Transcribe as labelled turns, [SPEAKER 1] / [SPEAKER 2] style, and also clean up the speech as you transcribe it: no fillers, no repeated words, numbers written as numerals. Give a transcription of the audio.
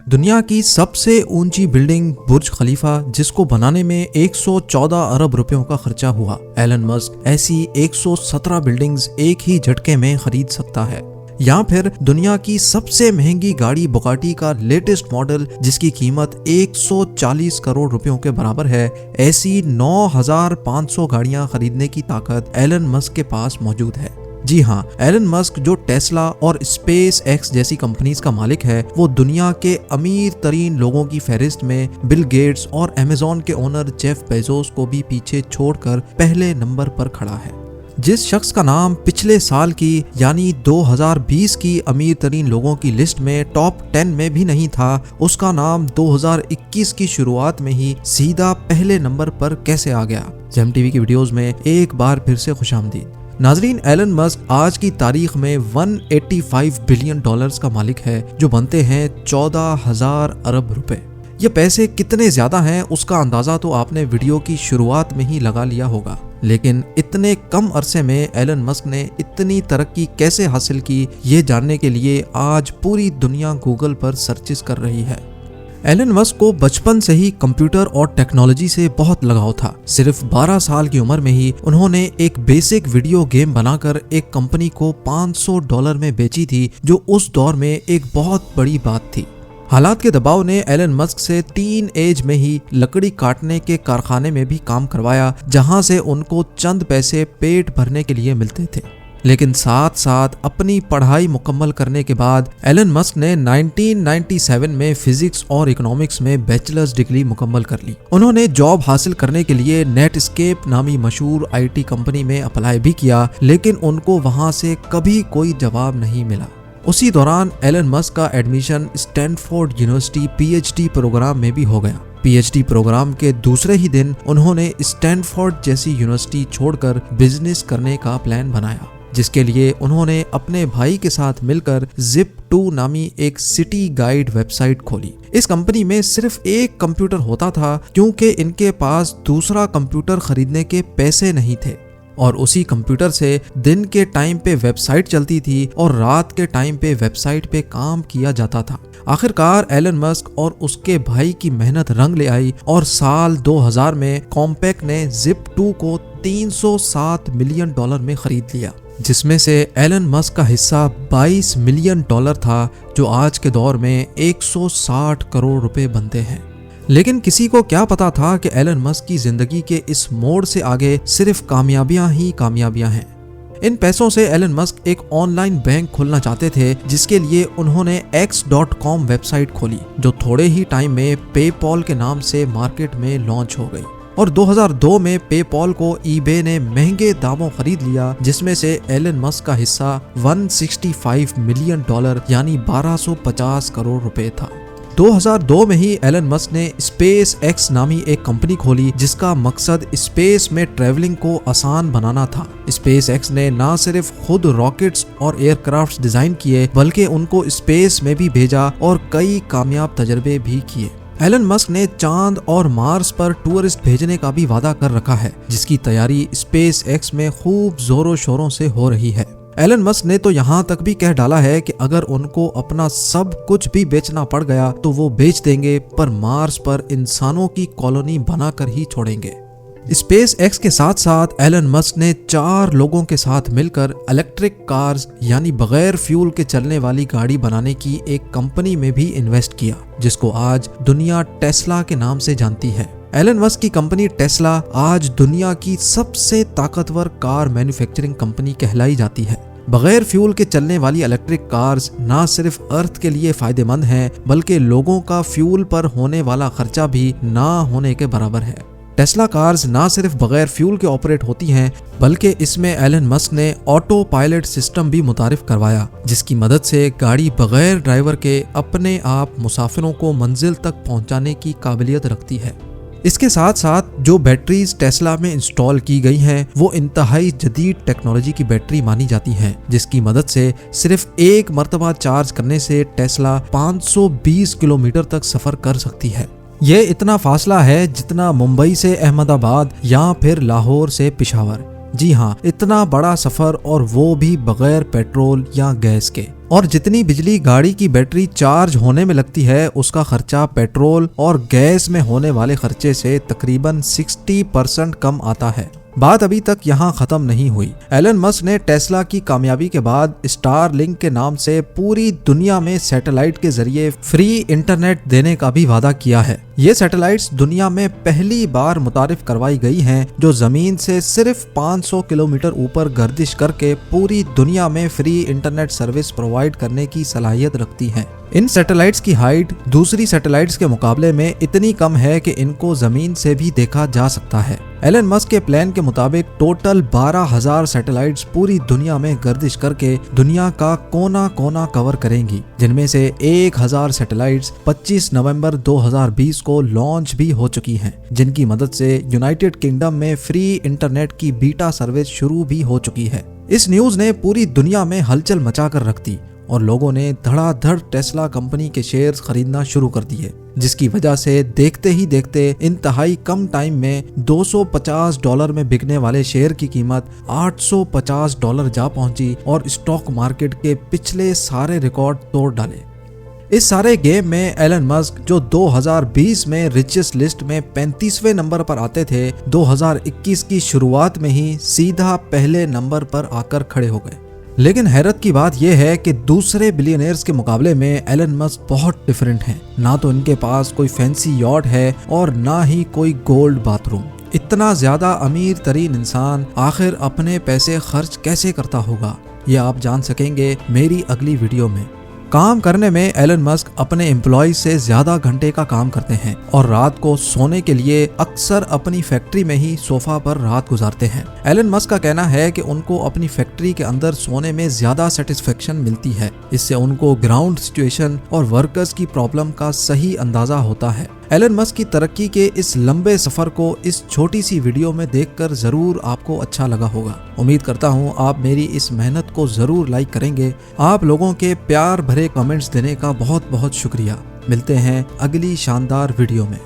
[SPEAKER 1] दुनिया की सबसे ऊंची बिल्डिंग बुर्ज खलीफा, जिसको बनाने में 114 अरब रुपयों का खर्चा हुआ। एलन मस्क ऐसी 117 बिल्डिंग्स एक ही झटके में खरीद सकता है। या फिर दुनिया की सबसे महंगी गाड़ी बुगाटी का लेटेस्ट मॉडल, जिसकी कीमत 140 करोड़ रुपयों के बराबर है, ऐसी 9500 गाड़ियां खरीदने की ताकत एलन मस्क के पास मौजूद है। जी हाँ, एलन मस्क जो टेस्ला और स्पेस एक्स जैसी कंपनीज का मालिक है, वो दुनिया के अमीर तरीन लोगों की फहरिस्त में बिल गेट्स और अमेज़न के ओनर जेफ बेजोस को भी पीछे छोड़कर पहले नंबर पर खड़ा है। जिस शख्स का नाम पिछले साल की यानी 2020 की अमीर तरीन लोगों की लिस्ट में टॉप 10 में भी नहीं था, उसका नाम 2021 की शुरुआत में ही सीधा पहले नंबर पर कैसे आ गया। जेम टीवी की वीडियोस में एक बार फिर से खुशामदीद। नाजरीन, एलन मस्क आज की तारीख में 185 बिलियन डॉलर्स का मालिक है, जो बनते हैं 14,000 अरब रुपए। ये पैसे कितने ज्यादा हैं उसका अंदाजा तो आपने वीडियो की शुरुआत में ही लगा लिया होगा, लेकिन इतने कम अरसे में एलन मस्क ने इतनी तरक्की कैसे हासिल की, ये जानने के लिए आज पूरी दुनिया गूगल पर सर्चेस कर रही है। एलन मस्क को बचपन से ही कंप्यूटर और टेक्नोलॉजी से बहुत लगाव था। सिर्फ 12 साल की उम्र में ही उन्होंने एक बेसिक वीडियो गेम बनाकर एक कंपनी को $500 में बेची थी, जो उस दौर में एक बहुत बड़ी बात थी। हालात के दबाव ने एलन मस्क से टीन एज में ही लकड़ी काटने के कारखाने में भी काम करवाया, जहां से उनको चंद पैसे पेट भरने के लिए मिलते थे। लेकिन साथ साथ अपनी पढ़ाई मुकम्मल करने के बाद एलन मस्क ने 1997 में फिजिक्स और इकोनॉमिक्स में बैचलर्स डिग्री मुकम्मल कर ली। उन्होंने जॉब हासिल करने के लिए नेटस्केप नामी मशहूर IT कंपनी में अप्लाई भी किया, लेकिन उनको वहां से कभी कोई जवाब नहीं मिला। उसी दौरान एलन मस्क का admission Stanford University PhD program में भी हो गया। PhD प्रोग्राम के दूसरे ही दिन उन्होंने स्टैनफोर्ड जैसी यूनिवर्सिटी छोड़कर बिजनेस करने का प्लान बनाया, जिसके लिए उन्होंने अपने भाई के साथ मिलकर Zip2 नामी एक सिटी गाइड वेबसाइट खोली। इस कंपनी में सिर्फ एक कंप्यूटर होता था, क्योंकि इनके पास दूसरा कंप्यूटर खरीदने के पैसे नहीं थे, और उसी कंप्यूटर से दिन के टाइम पे वेबसाइट चलती थी और रात के टाइम पे वेबसाइट पे काम किया जाता था। आखिरकार एलन मस्क और उसके भाई की मेहनत रंग ले आई और साल 2000 में कॉम्पैक ने Zip2 को $307 मिलियन में खरीद लिया, जिसमें से एलन मस्क का हिस्सा $22 मिलियन था, जो आज के दौर में 160 करोड़ रुपए बनते हैं। लेकिन किसी को क्या पता था कि एलन मस्क की जिंदगी के इस मोड़ से आगे सिर्फ कामयाबियां ही कामयाबियां हैं। इन पैसों से एलन मस्क एक ऑनलाइन बैंक खोलना चाहते थे, जिसके लिए उन्होंने X.com वेबसाइट खोली, जो थोड़े ही टाइम में पेपॉल के नाम से मार्केट में लॉन्च हो गई। और 2002 में पेपॉल को eBay ने महंगे दामों खरीद लिया, जिसमें से एलन मस्क का हिस्सा $165 मिलियन यानी 1250 करोड़ रुपए था। 2002 में ही एलन मस्क ने स्पेस एक्स नामी एक कंपनी खोली, जिसका मकसद स्पेस में ट्रैवलिंग को आसान बनाना था। स्पेस एक्स ने न सिर्फ खुद रॉकेट्स और एयरक्राफ्ट डिजाइन किए, बल्कि उनको स्पेस में भी भेजा और कई कामयाब तजर्बे भी किए। एलन मस्क ने चांद और मार्स पर टूरिस्ट भेजने का भी वादा कर रखा है, जिसकी तैयारी स्पेस एक्स में खूब जोरों शोरों से हो रही है। एलन मस्क ने तो यहाँ तक भी कह डाला है कि अगर उनको अपना सब कुछ भी बेचना पड़ गया तो वो बेच देंगे, पर मार्स पर इंसानों की कॉलोनी बनाकर ही छोड़ेंगे। स्पेस एक्स के साथ साथ एलन मस्क ने 4 लोगों के साथ मिलकर इलेक्ट्रिक कार्स यानी बगैर फ्यूल के चलने वाली गाड़ी बनाने की एक कंपनी में भी इन्वेस्ट किया, जिसको आज दुनिया टेस्ला के नाम से जानती है। एलन मस्क की कंपनी टेस्ला आज दुनिया की सबसे ताकतवर कार मैन्युफैक्चरिंग कंपनी कहलाई जाती है। बगैर फ्यूल के चलने वाली इलेक्ट्रिक कार्स ना सिर्फ अर्थ के लिए फायदेमंद हैं, बल्कि लोगों का फ्यूल पर होने वाला खर्चा भी ना होने के बराबर है। टेस्ला कार्स ना सिर्फ बगैर फ्यूल के ऑपरेट होती हैं, बल्कि इसमें एलन मस्क ने ऑटो पायलट सिस्टम भी मुतारिफ करवाया, जिसकी मदद से गाड़ी बगैर ड्राइवर के अपने आप मुसाफिरों को मंजिल तक पहुंचाने की काबिलियत रखती है। इसके साथ साथ जो बैटरीज टेस्ला में इंस्टॉल की गई हैं, वो इंतहाई जदीद टेक्नोलॉजी की बैटरी मानी जाती हैं, जिसकी मदद से सिर्फ एक मरतबा चार्ज करने से टेस्ला 520 किलोमीटर तक सफर कर सकती है। ये इतना फासला है जितना मुंबई से अहमदाबाद या फिर लाहौर से पेशावर। जी हाँ, इतना बड़ा सफर, और वो भी बगैर पेट्रोल या गैस के। और जितनी बिजली गाड़ी की बैटरी चार्ज होने में लगती है उसका खर्चा पेट्रोल और गैस में होने वाले खर्चे से तकरीबन 60% कम आता है। बात अभी तक यहाँ खत्म नहीं हुई। एलन मस्क ने टेस्ला की कामयाबी के बाद स्टारलिंक के नाम से पूरी दुनिया में सैटेलाइट के जरिए फ्री इंटरनेट देने का भी वादा किया है। ये सैटेलाइट्स दुनिया में पहली बार मुतारिफ करवाई गई हैं, जो जमीन से सिर्फ 500 किलोमीटर ऊपर गर्दिश करके पूरी दुनिया में फ्री इंटरनेट सर्विस प्रोवाइड करने की सलाहियत रखती हैं। इन सैटेलाइट्स की हाइट दूसरी सैटेलाइट्स के मुकाबले में इतनी कम है कि इनको जमीन से भी देखा जा सकता है। एलन मस्क के प्लान के मुताबिक टोटल 12,000 सैटेलाइट्स पूरी दुनिया में गर्दिश करके दुनिया का कोना कोना कवर करेंगी, जिनमें से 1,000 सैटेलाइट्स 25 नवंबर 2020 को लॉन्च भी हो चुकी हैं, जिनकी मदद से यूनाइटेड किंगडम में फ्री इंटरनेट की बीटा सर्विस शुरू भी हो चुकी है। इस न्यूज ने पूरी दुनिया में हलचल मचा कर रख दी और लोगों ने धड़ाधड़ टेस्ला कंपनी के शेयर्स खरीदना शुरू कर दिए, जिसकी वजह से देखते ही देखते इंतहाई कम टाइम में $250 में बिकने वाले शेयर की कीमत $850 जा पहुंची और स्टॉक मार्केट के पिछले सारे रिकॉर्ड तोड़ डाले। इस सारे गेम में एलन मस्क, जो 2020 में रिचेस्ट लिस्ट में 35वें नंबर पर आते थे, 2021 की शुरुआत में ही सीधा पहले नंबर पर आकर खड़े हो गए। लेकिन हैरत की बात यह है कि दूसरे बिलियनियर्स के मुकाबले में एलन मस्क बहुत डिफरेंट हैं। ना तो इनके पास कोई फैंसी यॉट है और ना ही कोई गोल्ड बाथरूम। इतना ज्यादा अमीर तरीन इंसान आखिर अपने पैसे खर्च कैसे करता होगा, ये आप जान सकेंगे मेरी अगली वीडियो में। काम करने में एलन मस्क अपने एम्प्लॉयज से ज्यादा घंटे का काम करते हैं और रात को सोने के लिए अक्सर अपनी फैक्ट्री में ही सोफा पर रात गुजारते हैं। एलन मस्क का कहना है कि उनको अपनी फैक्ट्री के अंदर सोने में ज्यादा सेटिस्फेक्शन मिलती है। इससे उनको ग्राउंड सिचुएशन और वर्कर्स की प्रॉब्लम का सही अंदाजा होता है। एलन मस्क की तरक्की के इस लंबे सफर को इस छोटी सी वीडियो में देखकर जरूर आपको अच्छा लगा होगा। उम्मीद करता हूँ आप मेरी इस मेहनत को जरूर लाइक करेंगे। आप लोगों के प्यार भरे कमेंट्स देने का बहुत बहुत शुक्रिया। मिलते हैं अगली शानदार वीडियो में।